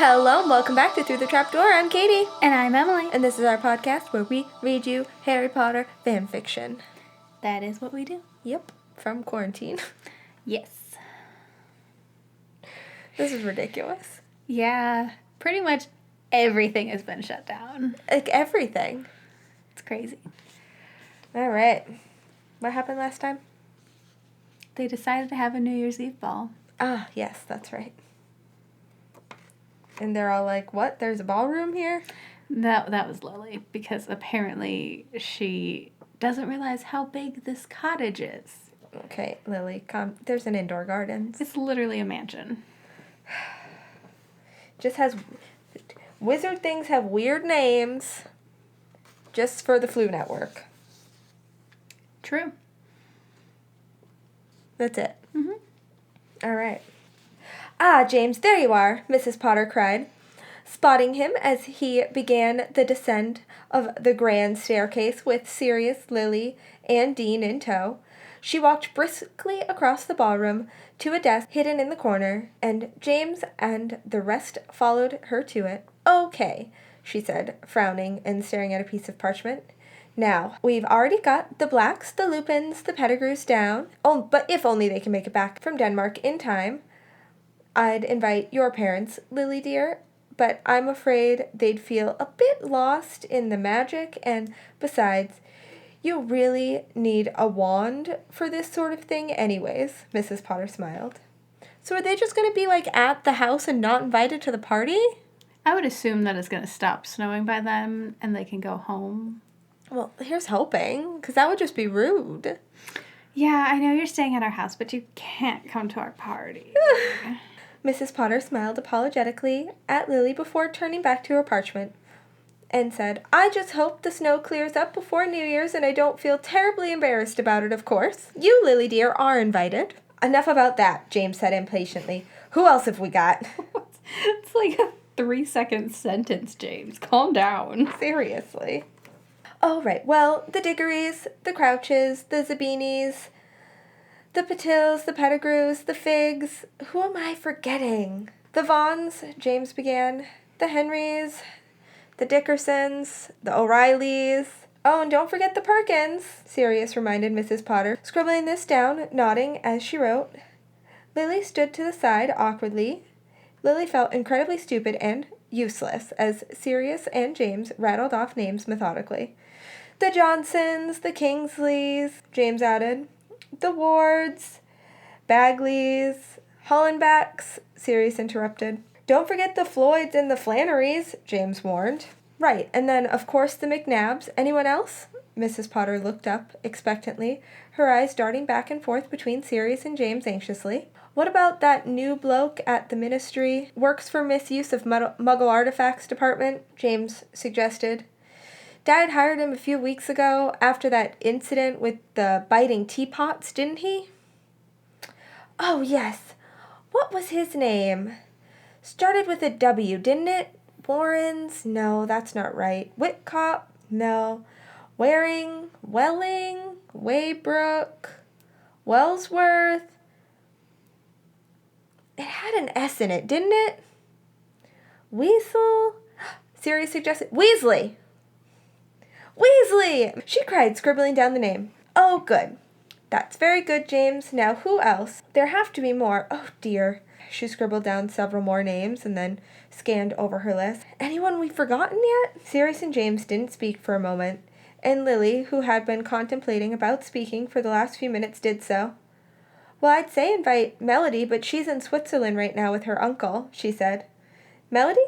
Hello and welcome back to Through the Trapdoor. I'm Katie. And I'm Emily. And this is our podcast where we read you Harry Potter fan fiction. That is what we do. Yep, from quarantine. Yes. This is ridiculous. Yeah, pretty much everything has been shut down. Like everything. It's crazy. All right. What happened last time? They decided to have a New Year's Eve ball. Ah, yes, that's right. And they're all like, what? There's a ballroom here? That was Lily, because apparently she doesn't realize how big this cottage is. Okay, Lily, come. There's an indoor garden. It's literally a mansion. Just has... Wizard things have weird names just for the Flu Network. True. That's it. Mm-hmm. All right. Ah, James, there you are, Mrs. Potter cried, spotting him as he began the descent of the grand staircase with Sirius, Lily, and Dean in tow. She walked briskly across the ballroom to a desk hidden in the corner, and James and the rest followed her to it. Okay, she said, frowning and staring at a piece of parchment. Now, we've already got the Blacks, the Lupins, the Pettigrews down. Oh, but if only they can make it back from Denmark in time. I'd invite your parents, Lily dear, but I'm afraid they'd feel a bit lost in the magic, and besides, you really need a wand for this sort of thing anyways, Mrs. Potter smiled. So are they just going to be, like, at the house and not invited to the party? I would assume that it's going to stop snowing by then and they can go home. Well, here's hoping, because that would just be rude. Yeah, I know you're staying at our house, but you can't come to our party. Mrs. Potter smiled apologetically at Lily before turning back to her parchment and said, I just hope the snow clears up before New Year's and I don't feel terribly embarrassed about it, of course. You, Lily dear, are invited. Enough about that, James said impatiently. Who else have we got? It's like a 3-second sentence, James. Calm down. Seriously. Oh, right. Well, the Diggorys, the Crouches, the Zabinis, the Patils, the Pettigrews, the Figs. Who am I forgetting? The Vaughns, James began. The Henrys, the Dickersons, the O'Reillys. Oh, and don't forget the Perkins, Sirius reminded Mrs. Potter, scribbling this down, nodding as she wrote. Lily stood to the side awkwardly. Lily felt incredibly stupid and useless as Sirius and James rattled off names methodically. The Johnsons, the Kingsleys, James added. The Wards, Bagleys, Hollenbacks, Sirius interrupted. Don't forget the Floyds and the Flannerys, James warned. Right, and then, of course, the McNabs. Anyone else? Mrs. Potter looked up expectantly, her eyes darting back and forth between Sirius and James anxiously. What about that new bloke at the ministry? Works for misuse of Muggle artifacts department, James suggested. Dad hired him a few weeks ago after that incident with the biting teapots, didn't he? Oh, yes. What was his name? Started with a W, didn't it? Warrens? No, that's not right. Whitcop? No. Waring? Welling? Waybrook? Wellsworth? It had an S in it, didn't it? Weasel? Sirius suggested. Weasley! Weasley! She cried, scribbling down the name. Oh, good. That's very good, James. Now, who else? There have to be more. Oh, dear. She scribbled down several more names and then scanned over her list. Anyone we've forgotten yet? Sirius and James didn't speak for a moment, and Lily, who had been contemplating about speaking for the last few minutes, did so. Well, I'd say invite Melody, but she's in Switzerland right now with her uncle, she said. Melody?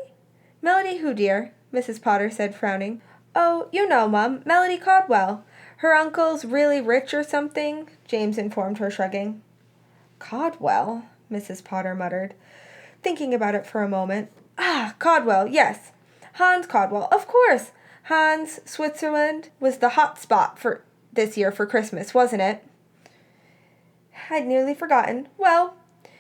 Melody who, dear? Mrs. Potter said, frowning. Oh, you know, Mum, Melody Caldwell. Her uncle's really rich or something, James informed her, shrugging. Caldwell, Mrs. Potter muttered, thinking about it for a moment. Ah, Caldwell, yes. Hans Caldwell, of course. Hans, Switzerland, was the hot spot for this year for Christmas, wasn't it? I'd nearly forgotten. Well,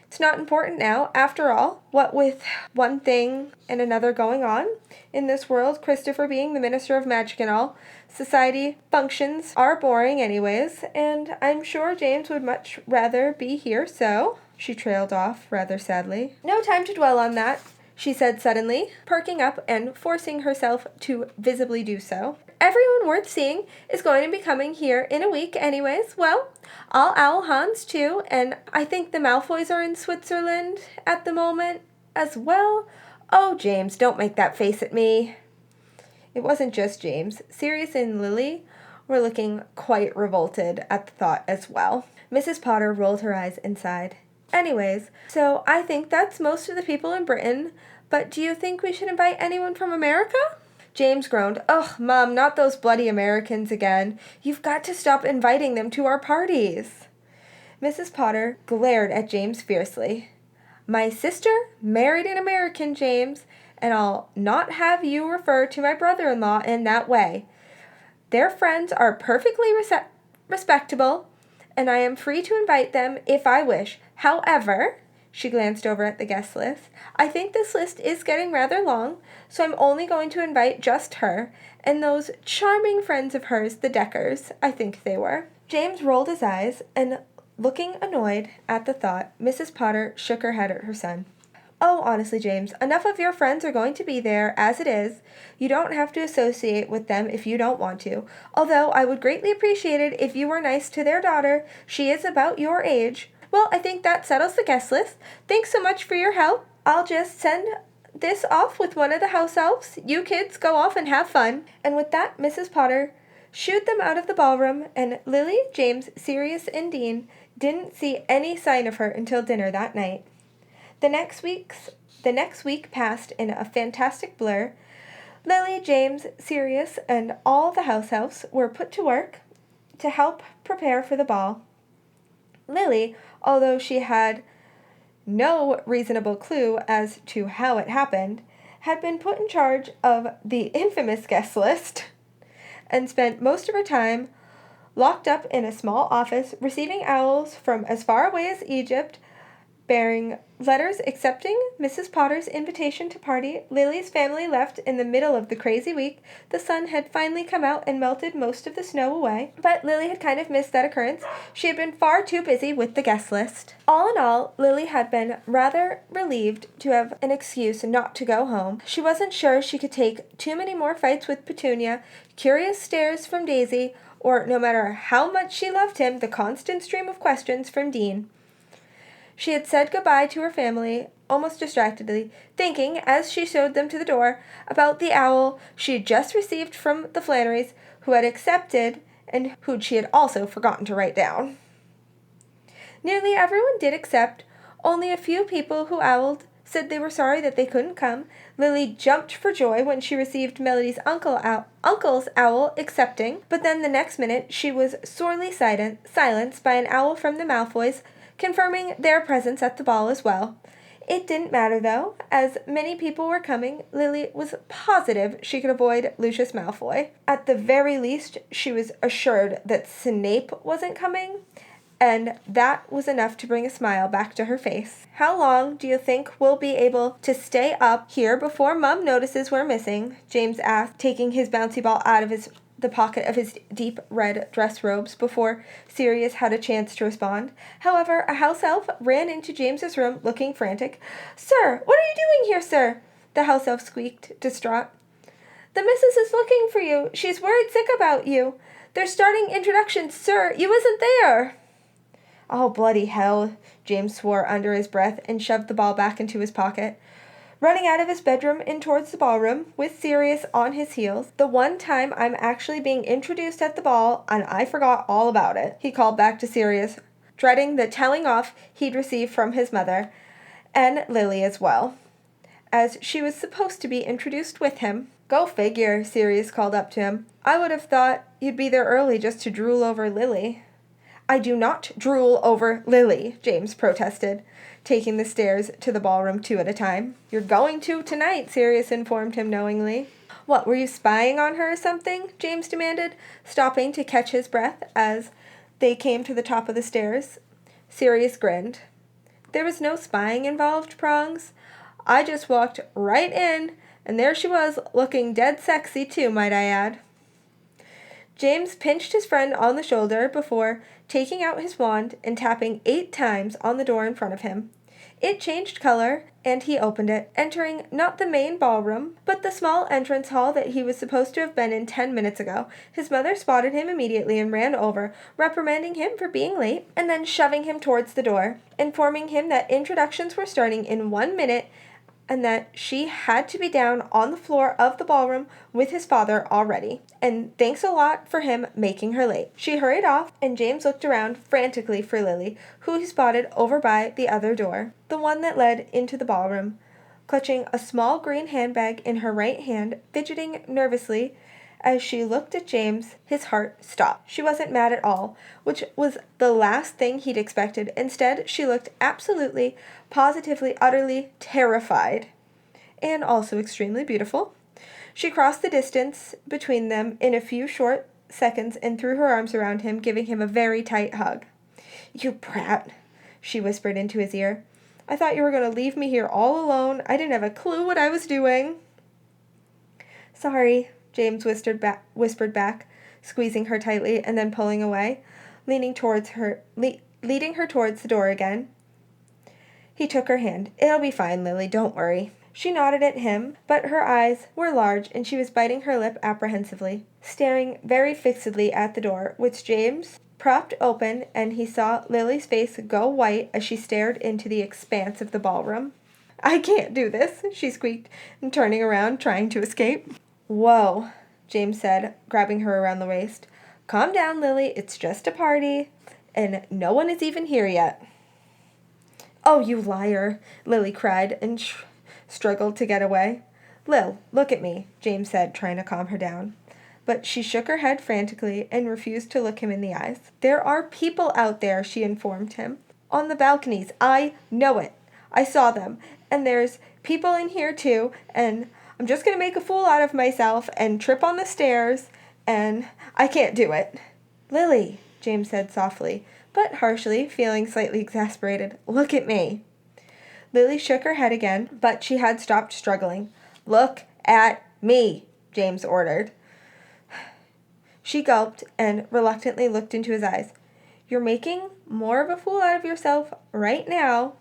it's not important now. After all, what with one thing and another going on in this world, Christopher being the Minister of Magic and all, society functions are boring anyways, and I'm sure James would much rather be here, so... She trailed off rather sadly. No time to dwell on that. she said suddenly, perking up and forcing herself to visibly do so. Everyone worth seeing is going to be coming here in a week anyways. Well, I'll owl Hans too, and I think the Malfoys are in Switzerland at the moment as well. Oh, James, don't make that face at me. It wasn't just James. Sirius and Lily were looking quite revolted at the thought as well. Mrs. Potter rolled her eyes and sighed. Anyways, so I think that's most of the people in Britain, but do you think we should invite anyone from America? James groaned. Ugh, Mom, not those bloody Americans again. You've got to stop inviting them to our parties. Mrs. Potter glared at James fiercely. My sister married an American, James, and I'll not have you refer to my brother-in-law in that way. Their friends are perfectly respectable, and I am free to invite them if I wish. However, she glanced over at the guest list, I think this list is getting rather long, so I'm only going to invite just her, and those charming friends of hers, the Deckers, I think they were. James rolled his eyes, and looking annoyed at the thought, Mrs. Potter shook her head at her son. Oh, honestly, James, enough of your friends are going to be there as it is. You don't have to associate with them if you don't want to, although I would greatly appreciate it if you were nice to their daughter. She is about your age. Well, I think that settles the guest list. Thanks so much for your help. I'll just send this off with one of the house elves. You kids go off and have fun. And with that, Mrs. Potter shooed them out of the ballroom, and Lily, James, Sirius, and Dean didn't see any sign of her until dinner that night. The next week passed in a fantastic blur. Lily, James, Sirius, and all the house elves were put to work to help prepare for the ball. Lily, although she had no reasonable clue as to how it happened, had been put in charge of the infamous guest list and spent most of her time locked up in a small office receiving owls from as far away as Egypt, bearing letters accepting Mrs. Potter's invitation to party. Lily's family left in the middle of the crazy week. The sun had finally come out and melted most of the snow away, but Lily had kind of missed that occurrence. She had been far too busy with the guest list. All in all, Lily had been rather relieved to have an excuse not to go home. She wasn't sure she could take too many more fights with Petunia, curious stares from Daisy, or, no matter how much she loved him, the constant stream of questions from Dean. She had said goodbye to her family, almost distractedly, thinking, as she showed them to the door, about the owl she had just received from the Flannerys, who had accepted and who she had also forgotten to write down. Nearly everyone did accept. Only a few people who owled said they were sorry that they couldn't come. Lily jumped for joy when she received Melody's uncle's owl accepting, but then the next minute she was sorely silenced by an owl from the Malfoys, confirming their presence at the ball as well. It didn't matter, though. As many people were coming, Lily was positive she could avoid Lucius Malfoy. At the very least, she was assured that Snape wasn't coming, and that was enough to bring a smile back to her face. How long do you think we'll be able to stay up here before Mum notices we're missing? James asked, taking his bouncy ball out of the pocket of his deep red dress robes before Sirius had a chance to respond. However, a house elf ran into James's room looking frantic. Sir, what are you doing here, sir? The house elf squeaked, distraught. The missus is looking for you. She's worried sick about you. They're starting introductions, sir. You wasn't there. Oh, bloody hell, James swore under his breath and shoved the ball back into his pocket. Running out of his bedroom and towards the ballroom, with Sirius on his heels. The one time I'm actually being introduced at the ball, and I forgot all about it, he called back to Sirius, dreading the telling off he'd receive from his mother, and Lily as well, as she was supposed to be introduced with him. Go figure, Sirius called up to him. I would have thought you'd be there early just to drool over Lily. I do not drool over Lily, James protested, taking the stairs to the ballroom 2 at a time. You're going to tonight, Sirius informed him knowingly. What, were you spying on her or something? James demanded, stopping to catch his breath as they came to the top of the stairs. Sirius grinned. There was no spying involved, Prongs. I just walked right in, and there she was, looking dead sexy too, might I add. James pinched his friend on the shoulder before taking out his wand and tapping 8 times on the door in front of him. It changed color, and he opened it, entering not the main ballroom, but the small entrance hall that he was supposed to have been in 10 minutes ago. His mother spotted him immediately and ran over, reprimanding him for being late, and then shoving him towards the door, informing him that introductions were starting in 1 minute and that she had to be down on the floor of the ballroom with his father already. And thanks a lot for him making her late. She hurried off, and James looked around frantically for Lily, who he spotted over by the other door, the one that led into the ballroom, clutching a small green handbag in her right hand, fidgeting nervously. As she looked at James, his heart stopped. She wasn't mad at all, which was the last thing he'd expected. Instead, she looked absolutely, positively, utterly terrified, and also extremely beautiful. She crossed the distance between them in a few short seconds and threw her arms around him, giving him a very tight hug. "You brat," she whispered into his ear. "I thought you were going to leave me here all alone. I didn't have a clue what I was doing." "Sorry," James whispered back, squeezing her tightly and then pulling away, leading her towards the door again. He took her hand. "It'll be fine, Lily, don't worry." She nodded at him, but her eyes were large and she was biting her lip apprehensively, staring very fixedly at the door, which James propped open, and he saw Lily's face go white as she stared into the expanse of the ballroom. "I can't do this," she squeaked, and turning around, trying to escape. "Whoa," James said, grabbing her around the waist. "Calm down, Lily. It's just a party, and no one is even here yet." "Oh, you liar," Lily cried, and struggled to get away. "Lil, look at me," James said, trying to calm her down. But she shook her head frantically and refused to look him in the eyes. "There are people out there," she informed him. "On the balconies. I know it. I saw them. And there's people in here too, and I'm just going to make a fool out of myself and trip on the stairs, and I can't do it." "Lily," James said softly, but harshly, feeling slightly exasperated, "look at me." Lily shook her head again, but she had stopped struggling. "Look at me," James ordered. She gulped and reluctantly looked into his eyes. "You're making more of a fool out of yourself right now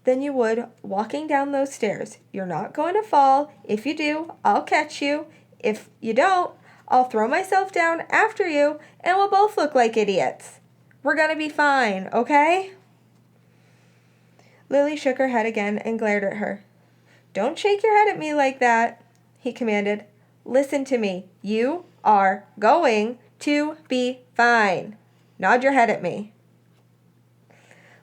than you would walking down those stairs. You're not going to fall. If you do, I'll catch you. If you don't, I'll throw myself down after you, and we'll both look like idiots. We're gonna be fine, okay?" Lily shook her head again and glared at her. "Don't shake your head at me like that," he commanded. "Listen to me. You are going to be fine. Nod your head at me."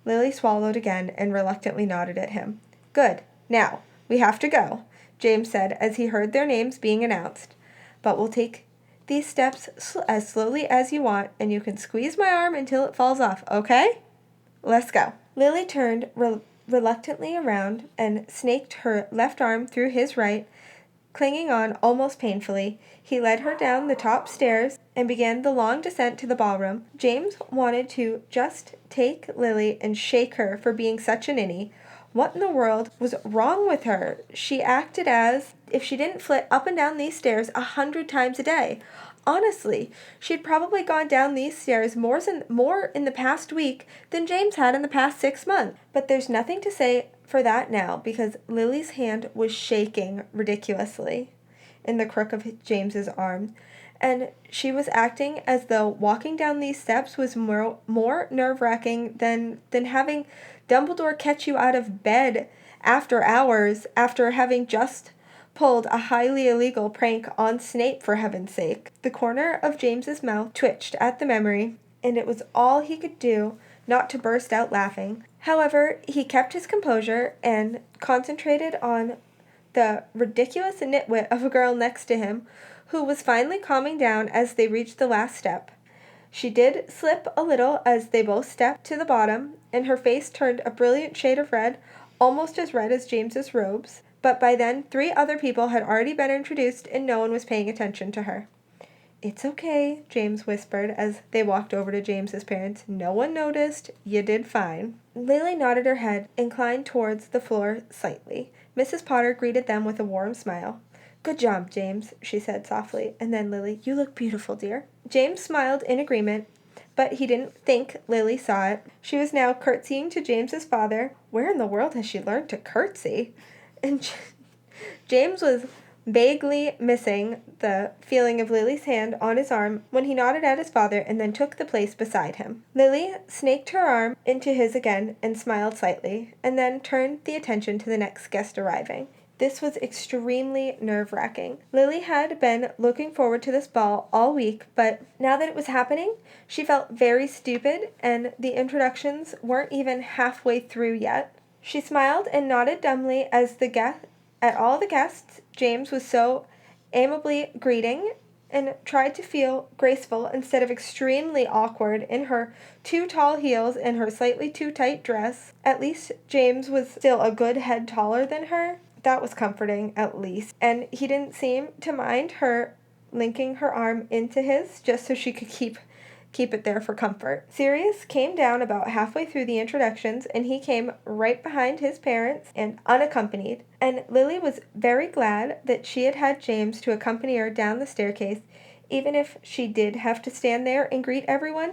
Lily swallowed again and reluctantly nodded at him. "Good. Now, we have to go," James said as he heard their names being announced. "But we'll take these steps as slowly as you want, and you can squeeze my arm until it falls off, okay? Let's go." Lily turned reluctantly around and snaked her left arm through his right, clinging on almost painfully. He led her down the top stairs and began the long descent to the ballroom. James wanted to just take Lily and shake her for being such a ninny. What in the world was wrong with her? She acted as if she didn't flit up and down these stairs 100 times a day. Honestly, she'd probably gone down these stairs more in the past week than James had in the past 6 months. But there's nothing to say for that now, because Lily's hand was shaking ridiculously in the crook of James's arm, and she was acting as though walking down these steps was more nerve-wracking than having Dumbledore catch you out of bed after hours after having just pulled a highly illegal prank on Snape, for heaven's sake. The corner of James's mouth twitched at the memory, and it was all he could do not to burst out laughing. However, he kept his composure and concentrated on the ridiculous nitwit of a girl next to him, who was finally calming down as they reached the last step. She did slip a little as they both stepped to the bottom, and her face turned a brilliant shade of red, almost as red as James's robes. But by then, 3 other people had already been introduced, and no one was paying attention to her. "It's okay," James whispered as they walked over to James's parents. "No one noticed. You did fine." Lily nodded her head, inclined towards the floor slightly. Mrs. Potter greeted them with a warm smile. "Good job, James," she said softly. And then Lily, "You look beautiful, dear." James smiled in agreement, but he didn't think Lily saw it. She was now curtsying to James's father. Where in the world has she learned to curtsy? And James was vaguely missing the feeling of Lily's hand on his arm when he nodded at his father and then took the place beside him. Lily snaked her arm into his again and smiled slightly, and then turned the attention to the next guest arriving. This was extremely nerve-wracking. Lily had been looking forward to this ball all week, but now that it was happening, she felt very stupid, and the introductions weren't even halfway through yet. She smiled and nodded dumbly at all the guests James was so amiably greeting, and tried to feel graceful instead of extremely awkward in her too tall heels and her slightly too tight dress. At least James was still a good head taller than her. That was comforting, at least. And he didn't seem to mind her linking her arm into his just so she could keep it there for comfort. Sirius came down about halfway through the introductions, and he came right behind his parents and unaccompanied. And Lily was very glad that she had had James to accompany her down the staircase, even if she did have to stand there and greet everyone.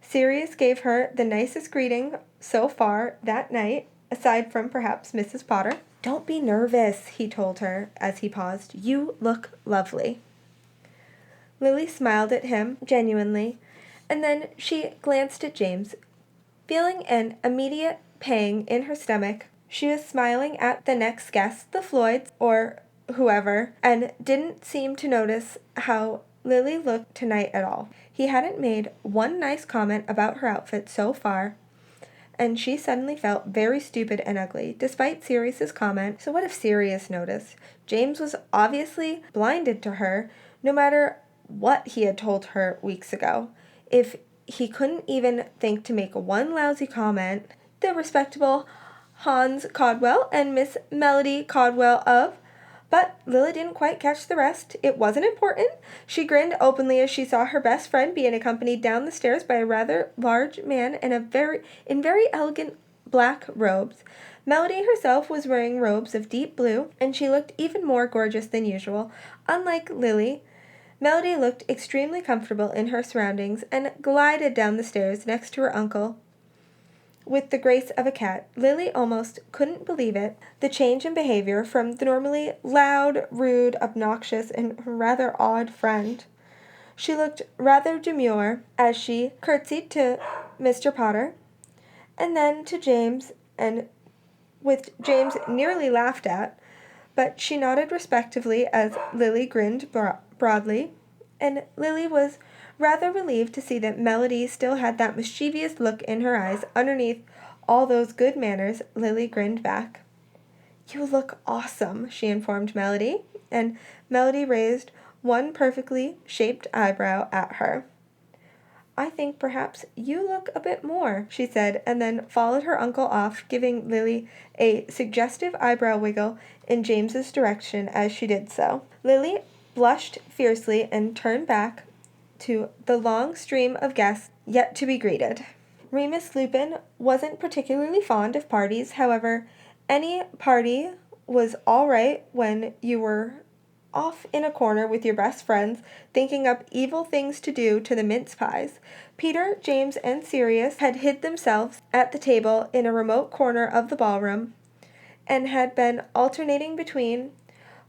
Sirius gave her the nicest greeting so far that night, aside from perhaps Mrs. Potter. "Don't be nervous," he told her as he paused. "You look lovely." Lily smiled at him genuinely, and then she glanced at James. Feeling an immediate pang in her stomach, she was smiling at the next guest, the Floyds, or whoever, and didn't seem to notice how Lily looked tonight at all. He hadn't made one nice comment about her outfit so far, and she suddenly felt very stupid and ugly, despite Sirius's comment. So what if Sirius noticed? James was obviously blinded to her, no matter what he had told her weeks ago. If he couldn't even think to make one lousy comment, the respectable Hans Caldwell and Miss Melody Caldwell of... But Lily didn't quite catch the rest. It wasn't important. She grinned openly as she saw her best friend being accompanied down the stairs by a rather large man in very elegant black robes. Melody herself was wearing robes of deep blue, and she looked even more gorgeous than usual. Unlike Lily, Melody looked extremely comfortable in her surroundings and glided down the stairs next to her uncle with the grace of a cat. Lily almost couldn't believe it, the change in behavior from the normally loud, rude, obnoxious, and rather odd friend. She looked rather demure as she curtsied to Mr. Potter, and then to James, and with James nearly laughed at, but she nodded respectfully as Lily grinned broadly, and Lily was rather relieved to see that Melody still had that mischievous look in her eyes underneath all those good manners. Lily grinned back. "You look awesome," she informed Melody, and Melody raised one perfectly shaped eyebrow at her. "I think perhaps you look a bit more," she said, and then followed her uncle off, giving Lily a suggestive eyebrow wiggle in James's direction as she did so. Lily blushed fiercely and turned back to the long stream of guests yet to be greeted. Remus Lupin wasn't particularly fond of parties. However, any party was all right when you were off in a corner with your best friends, thinking up evil things to do to the mince pies. Peter, James, and Sirius had hid themselves at the table in a remote corner of the ballroom, and had been alternating between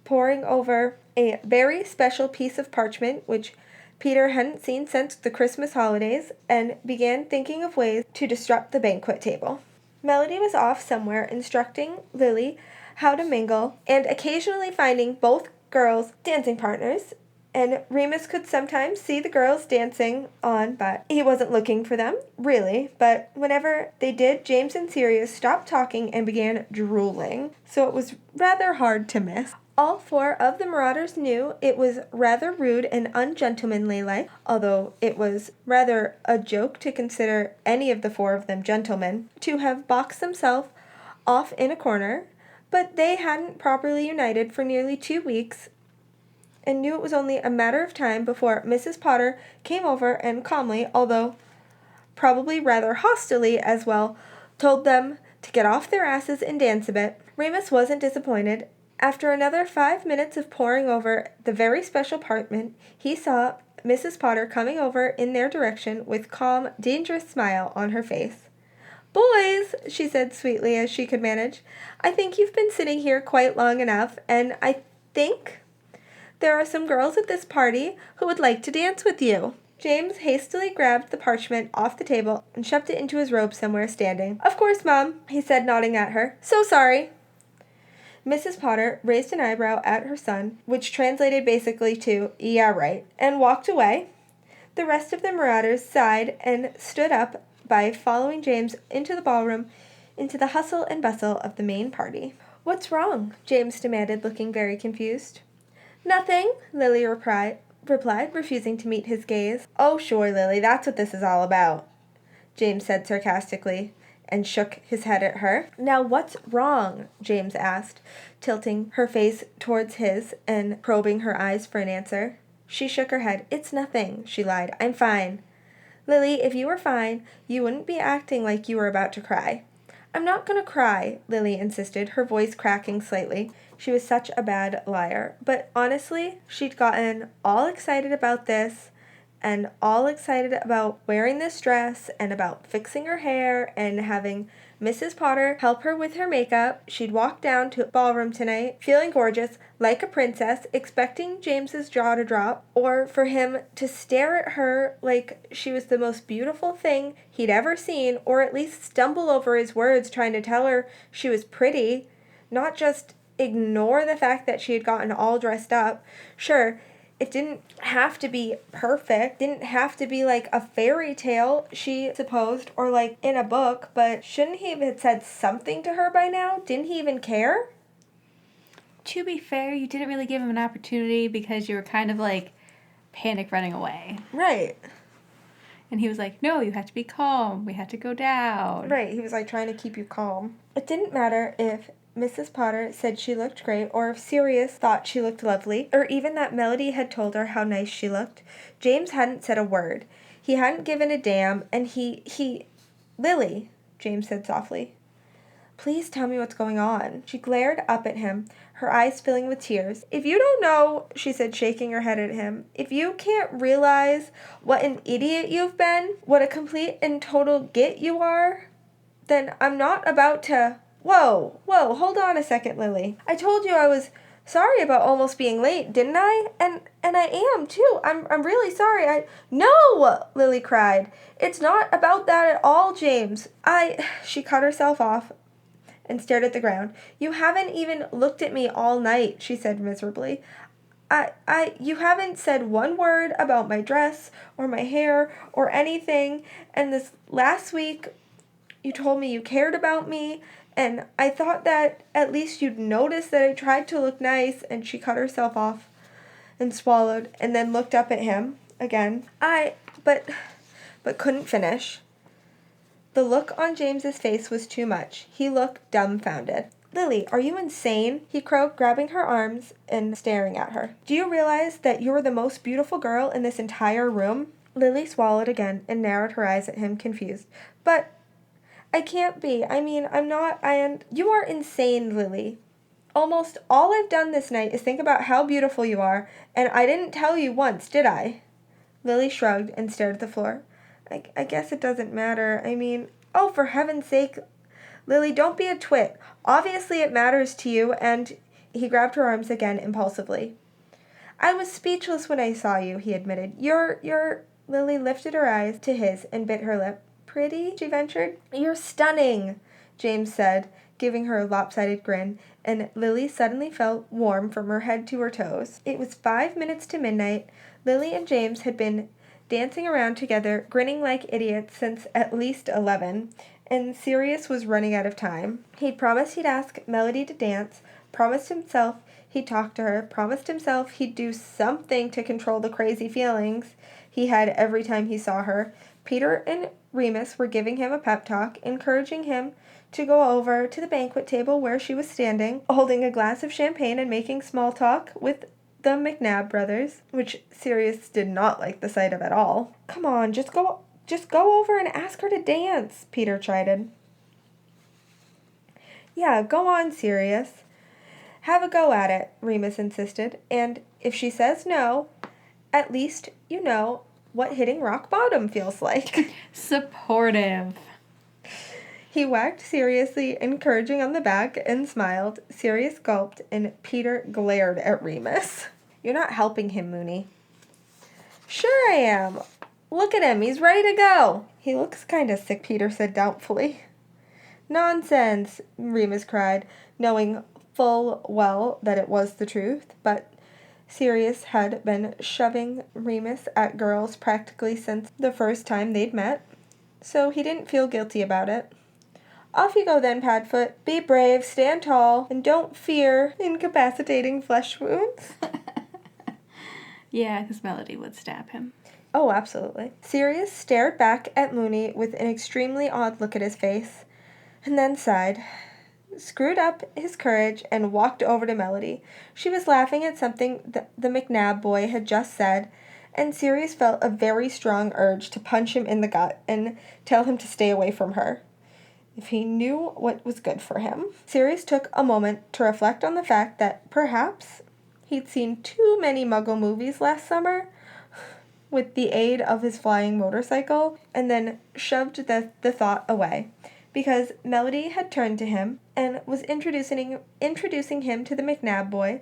poring over a very special piece of parchment which Peter hadn't seen since the Christmas holidays, and began thinking of ways to disrupt the banquet table. Melody was off somewhere instructing Lily how to mingle, and occasionally finding both girls dancing partners, and Remus could sometimes see the girls dancing on, but he wasn't looking for them, really. But whenever they did, James and Sirius stopped talking and began drooling, so it was rather hard to miss. All four of the Marauders knew it was rather rude and ungentlemanly-like, although it was rather a joke to consider any of the four of them gentlemen, to have boxed themselves off in a corner, but they hadn't properly united for nearly 2 weeks, and knew it was only a matter of time before Mrs. Potter came over and calmly, although probably rather hostilely as well, told them to get off their asses and dance a bit. Remus wasn't disappointed. After another 5 minutes of poring over the very special parchment, he saw Mrs. Potter coming over in their direction with calm, dangerous smile on her face. "Boys," she said sweetly as she could manage, "I think you've been sitting here quite long enough, and I think there are some girls at this party who would like to dance with you." James hastily grabbed the parchment off the table and shoved it into his robe somewhere standing. "Of course, Mom," he said, nodding at her. "So sorry." Mrs. Potter raised an eyebrow at her son, which translated basically to, "Yeah, right," and walked away. The rest of the marauders sighed and stood up by following James into the ballroom, into the hustle and bustle of the main party. "What's wrong?" James demanded, looking very confused. "Nothing," Lily replied, refusing to meet his gaze. "Oh, sure, Lily, that's what this is all about," James said sarcastically, and shook his head at her. "Now what's wrong?" James asked, tilting her face towards his and probing her eyes for an answer. She shook her head. "It's nothing," she lied. "I'm fine." "Lily, if you were fine, you wouldn't be acting like you were about to cry." "I'm not gonna cry," Lily insisted, her voice cracking slightly. She was such a bad liar. But honestly, she'd gotten all excited about this, and all excited about wearing this dress, and about fixing her hair, and having Mrs. Potter help her with her makeup. She'd walk down to ballroom tonight, feeling gorgeous, like a princess, expecting James's jaw to drop, or for him to stare at her like she was the most beautiful thing he'd ever seen, or at least stumble over his words trying to tell her she was pretty, not just ignore the fact that she had gotten all dressed up. Sure, it didn't have to be perfect, didn't have to be like a fairy tale, she supposed, or like in a book, but shouldn't he have said something to her by now? Didn't he even care? To be fair, you didn't really give him an opportunity because you were kind of like panic running away. Right. And he was like, "No, you have to be calm. We have to go down." Right, he was like trying to keep you calm. It didn't matter if Mrs. Potter said she looked great, or if Sirius thought she looked lovely, or even that Melody had told her how nice she looked. James hadn't said a word. He hadn't given a damn, and "Lily," James said softly. "Please tell me what's going on." She glared up at him, her eyes filling with tears. "If you don't know," she said, shaking her head at him, "if you can't realize what an idiot you've been, what a complete and total git you are, then I'm not about to—" Whoa, hold on a second, Lily. "I told you I was sorry about almost being late, didn't I? And I am, too. I'm really sorry. No!" Lily cried. "It's not about that at all, James. She cut herself off and stared at the ground. "You haven't even looked at me all night," she said miserably. You haven't said one word about my dress or my hair or anything, and this last week you told me you cared about me, and I thought that at least you'd notice that I tried to look nice," and she cut herself off and swallowed and then looked up at him again. But couldn't finish. The look on James's face was too much. He looked dumbfounded. "Lily, are you insane?" he croaked, grabbing her arms and staring at her. "Do you realize that you're the most beautiful girl in this entire room?" Lily swallowed again and narrowed her eyes at him, confused. "But I can't be. I mean, I'm not, and you are insane, Lily. Almost all I've done this night is think about how beautiful you are, and I didn't tell you once, did I?" Lily shrugged and stared at the floor. I guess it doesn't matter. I mean, oh, for heaven's sake, Lily, don't be a twit. Obviously it matters to you," and he grabbed her arms again impulsively. "I was speechless when I saw you," he admitted. You're, Lily lifted her eyes to his and bit her lip. "Pretty?" she ventured. "You're stunning," James said, giving her a lopsided grin, and Lily suddenly felt warm from her head to her toes. It was 5 minutes to midnight. Lily and James had been dancing around together, grinning like idiots since at least 11, and Sirius was running out of time. He'd promised he'd ask Melody to dance, promised himself he'd talk to her, promised himself he'd do something to control the crazy feelings he had every time he saw her. Peter and Remus were giving him a pep talk, encouraging him to go over to the banquet table where she was standing, holding a glass of champagne and making small talk with the McNabb brothers, which Sirius did not like the sight of at all. "Come on, just go over and ask her to dance," Peter chided. "Yeah, go on, Sirius. Have a go at it," Remus insisted. "And if she says no, at least You know, what hitting rock bottom feels like. Supportive. He whacked Siriusly encouraging on the back and smiled. Sirius gulped, and Peter glared at Remus. You're not helping him, Moony. Sure I am. Look at him. He's ready to go. He looks kind of sick, Peter said doubtfully. Nonsense, Remus cried, knowing full well that it was the truth, but Sirius had been shoving Remus at girls practically since the first time they'd met, so he didn't feel guilty about it. Off you go then, Padfoot. Be brave, stand tall, and don't fear incapacitating flesh wounds. Yeah, because Melody would stab him. Oh, absolutely. Sirius stared back at Moony with an extremely odd look at his face, and then sighed, screwed up his courage, and walked over to Melody. She was laughing at something the McNabb boy had just said, and Sirius felt a very strong urge to punch him in the gut and tell him to stay away from her, if he knew what was good for him. Sirius took a moment to reflect on the fact that perhaps he'd seen too many Muggle movies last summer with the aid of his flying motorcycle, and then shoved the thought away, because Melody had turned to him and was introducing him to the McNabb boy.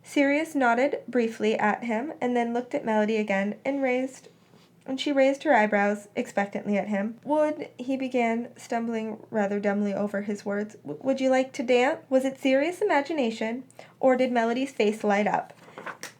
Sirius nodded briefly at him and then looked at Melody again, and she raised her eyebrows expectantly at him. He began, stumbling rather dumbly over his words. Would you like to dance? Was it Sirius' imagination, or did Melody's face light up?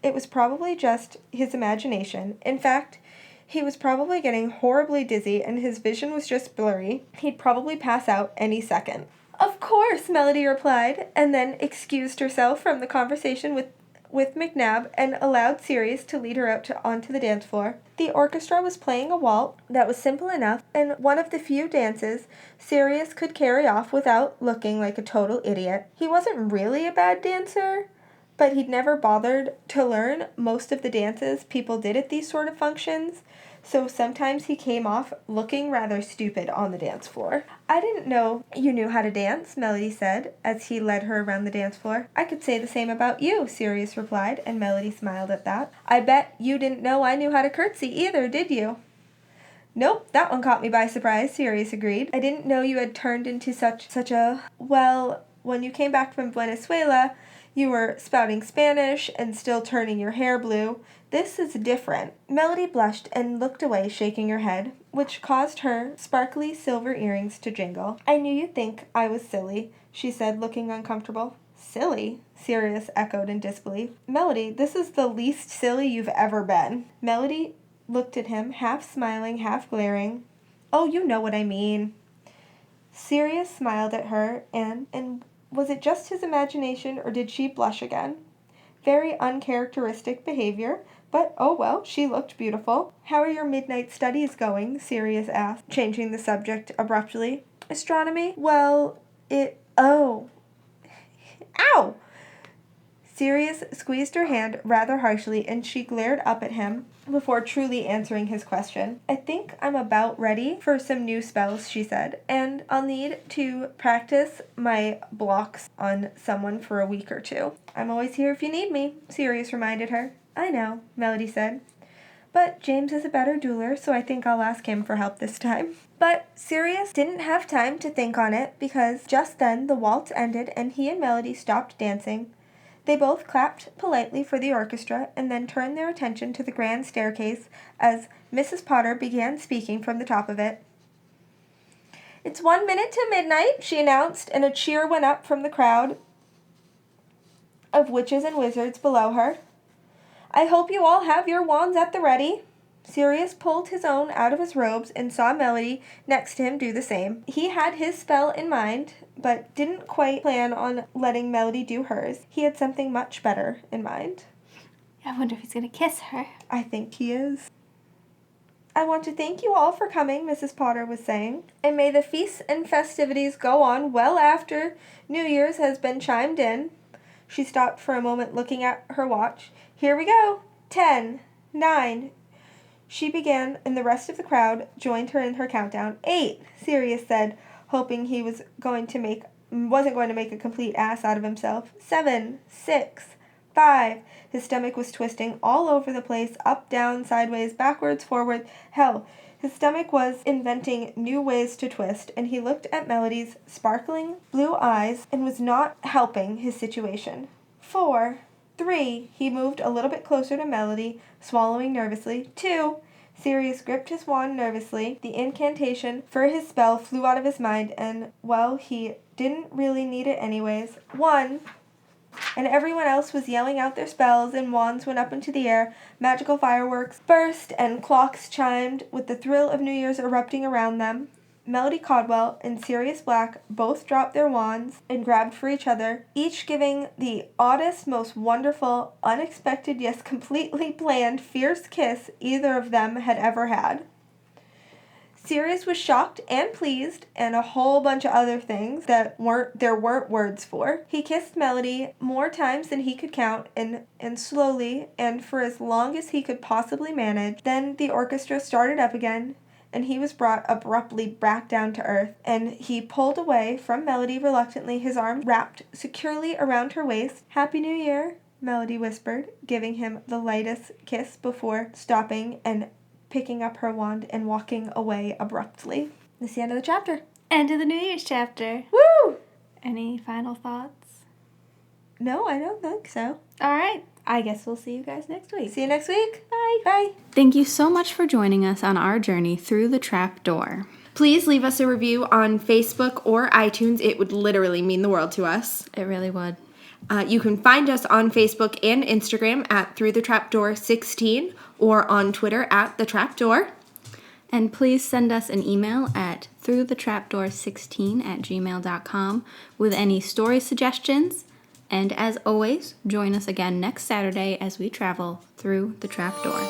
It was probably just his imagination. In fact, he was probably getting horribly dizzy and his vision was just blurry. He'd probably pass out any second. Of course, Melody replied, and then excused herself from the conversation with McNabb and allowed Sirius to lead her out onto the dance floor. The orchestra was playing a waltz that was simple enough, and one of the few dances Sirius could carry off without looking like a total idiot. He wasn't really a bad dancer, but he'd never bothered to learn most of the dances people did at these sort of functions, so sometimes he came off looking rather stupid on the dance floor. I didn't know you knew how to dance, Melody said, as he led her around the dance floor. I could say the same about you, Sirius replied, and Melody smiled at that. I bet you didn't know I knew how to curtsy either, did you? Nope, that one caught me by surprise, Sirius agreed. I didn't know you had turned into such a... Well, when you came back from Venezuela, you were spouting Spanish and still turning your hair blue. This is different. Melody blushed and looked away, shaking her head, which caused her sparkly silver earrings to jingle. I knew you'd think I was silly, she said, looking uncomfortable. Silly? Sirius echoed in disbelief. Melody, this is the least silly you've ever been. Melody looked at him, half smiling, half glaring. Oh, you know what I mean. Sirius smiled at her, and was it just his imagination, or did she blush again? Very uncharacteristic behavior, but oh well, she looked beautiful. How are your midnight studies going? Sirius asked, changing the subject abruptly. Astronomy? Well, oh. Ow! Sirius squeezed her hand rather harshly, and she glared up at him before truly answering his question. I think I'm about ready for some new spells, she said, and I'll need to practice my blocks on someone for a week or two. I'm always here if you need me, Sirius reminded her. I know, Melody said, but James is a better dueler, so I think I'll ask him for help this time. But Sirius didn't have time to think on it, because just then the waltz ended and he and Melody stopped dancing. They both clapped politely for the orchestra and then turned their attention to the grand staircase as Mrs. Potter began speaking from the top of it. It's 1 minute to midnight, she announced, and a cheer went up from the crowd of witches and wizards below her. I hope you all have your wands at the ready. Sirius pulled his own out of his robes and saw Melody next to him do the same. He had his spell in mind, but didn't quite plan on letting Melody do hers. He had something much better in mind. I wonder if he's going to kiss her. I think he is. I want to thank you all for coming, Mrs. Potter was saying, and may the feasts and festivities go on well after New Year's has been chimed in. She stopped for a moment looking at her watch. Here we go. 10, 9. She began, and the rest of the crowd joined her in her countdown. 8, Sirius said, hoping he wasn't going to make a complete ass out of himself. 7, 6, 5. His stomach was twisting all over the place, up, down, sideways, backwards, forward. Hell, his stomach was inventing new ways to twist, and he looked at Melody's sparkling blue eyes and was not helping his situation. 4. 3. He moved a little bit closer to Melody, swallowing nervously. 2. Sirius gripped his wand nervously. The incantation for his spell flew out of his mind, and, well, he didn't really need it anyways. 1. And everyone else was yelling out their spells, and wands went up into the air. Magical fireworks burst, and clocks chimed, with the thrill of New Year's erupting around them. Melody Caldwell and Sirius Black both dropped their wands and grabbed for each other, each giving the oddest, most wonderful, unexpected, yes, completely planned, fierce kiss either of them had ever had. Sirius was shocked and pleased, and a whole bunch of other things that there weren't words for. He kissed Melody more times than he could count, and slowly, and for as long as he could possibly manage. Then the orchestra started up again, and he was brought abruptly back down to earth, and he pulled away from Melody reluctantly, his arm wrapped securely around her waist. "Happy New Year," Melody whispered, giving him the lightest kiss before stopping and picking up her wand and walking away abruptly. That's the end of the chapter. End of the New Year's chapter. Woo! Any final thoughts? No, I don't think so. All right. I guess we'll see you guys next week. See you next week. Bye. Bye. Thank you so much for joining us on our journey through the trap door. Please leave us a review on Facebook or iTunes. It would literally mean the world to us. It really would. You can find us on Facebook and Instagram at Through the Trapdoor 16 or on Twitter at The Trapdoor. And please send us an email at throughthetrapdoor16@gmail.com with any story suggestions. And as always, join us again next Saturday as we travel through the trapdoor.